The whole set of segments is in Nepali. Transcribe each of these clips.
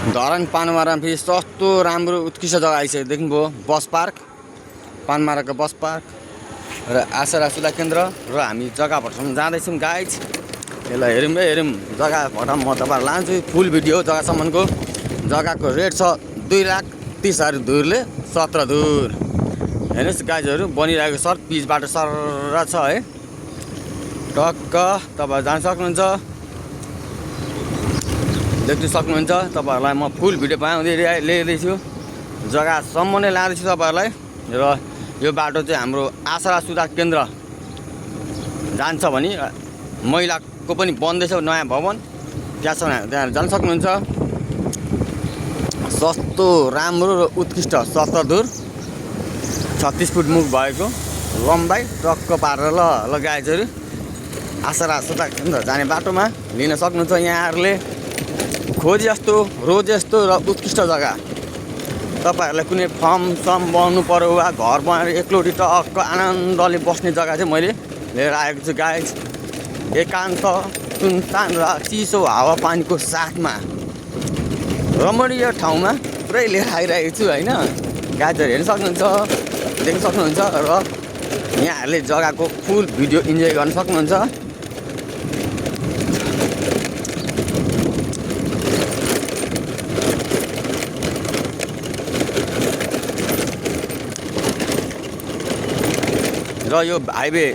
धरान पानमारामा फेरि सस्तो राम्रो उत्कृष्ट जग्गा आइसक्यो देख्नुभयो बस पार्क पानमाराको बस पार्क र आसरा सुविधा केन्द्र र हामी जग्गा भट्टाउन जाँदैछौँ गाइज। यसलाई हेरौँ जग्गा भट्टाउन म तपाईँलाई लान्छु फुल भिडियो जग्गासम्मको। जग्गाको रेट छ 2,30,000 धुरले 17 धुर। हेर्नुहोस् गाइजहरू बनिरहेको सर पिच बाटो सर छ है टक्क तपाईँ जान सक्नुहुन्छ देख्न सक्नुहुन्छ। तपाईँहरूलाई म फुल भिडियो बनाउँदै ल्याइदिन्छु जग्गासम्म नै लाँदैछु तपाईँहरूलाई। र यो बाटो चाहिँ हाम्रो आसरा सुविधा केन्द्र जान्छ भने महिलाको पनि बन्दैछ नयाँ भवन त्यहाँ जान सक्नुहुन्छ। सस्तो राम्रो र उत्कृष्ट 17 धुर 36 फुट मुख भएको लम्बाइ टक्क पारेर ल गाइजहरू आसरा सुविधा केन्द्र जाने बाटोमा लिन सक्नुहुन्छ। यहाँहरूले खोजे जस्तो रोज जस्तो र उत्कृष्ट जग्गा तपाईँहरूलाई कुनै फर्म सम बनाउनु पर्यो वा घर बनाएर एकलोटी टक्क आनन्दले बस्ने जग्गा चाहिँ मैले लिएर आएको छु गाइज। एकान्त सुनसान र चिसो हावापानीको साथमा रमणीय ठाउँमा पुरै लिएर आइरहेको छु होइन। गाइजहरू हेर्न सक्नुहुन्छ देख्न सक्नुहुन्छ र यहाँहरूले जग्गाको फुल भिडियो इन्जोय गर्न सक्नुहुन्छ। र यो हाइवे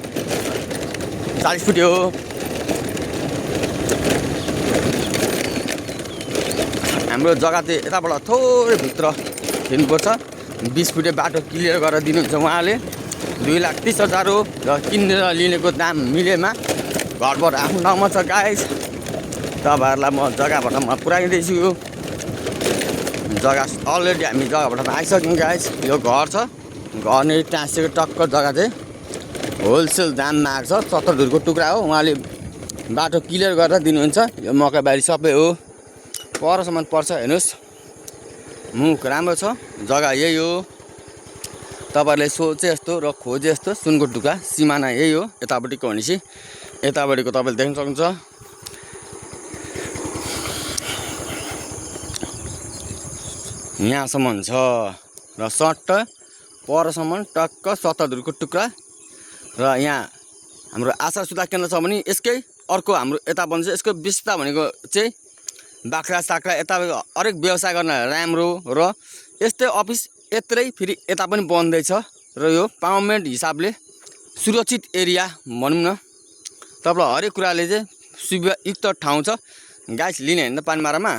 40 फुट हो। हाम्रो जग्गा चाहिँ यताबाट थोरै भित्र हिँड्नुपर्छ 20 फुटे बाटो क्लियर गरेर दिनुहुन्छ उहाँले। 2,30,000 हो र किनेर लिनेको दाम मिलेमा घरबाट आफ्नो ठाउँमा छ गाइज। तपाईँहरूलाई म जग्गाबाट म पुऱ्याइदिँदैछु। जग्गा अलरेडी हामी जग्गाबाट आइसक्यौँ गाइज। यो घर छ घर नै टाँसेको टक्क जग्गा चाहिँ होलसेल दाममा आएको छ 17 धुरको टुक्रा हो। उहाँले बाटो क्लियर गरेर दिनुहुन्छ। यो मकैबारी सबै हो परसम्म पर्छ। हेर्नुहोस् मुख राम्रो छ जग्गा यही हो। तपाईँहरूले सोचे जस्तो र खोजे जस्तो सुनको टुक्रा सिमाना यही हो। यतापट्टिको भनेपछि यतापट्टिको तपाईँले देख्न सक्नुहुन्छ। यहाँसम्म छ र सट्ट परसम्म टक्क 17 धुरको टुक्रा। र यहाँ हाम्रो आशा सुविधा केन्द्र छ भने यसकै अर्को हाम्रो यता बन्छ यसको विशेषता भनेको चाहिँ बाख्रा साख्रा यता हरेक व्यवसाय गर्न राम्रो र यस्तै अफिस यत्रै फेरि यता पनि बन्दैछ र यो पावरमेन्ट हिसाबले सुरक्षित एरिया भनौँ न। तपाईँलाई हरेक कुराले चाहिँ सुविधायुक्त ठाउँ छ गाइस लिने होइन पानमारामा।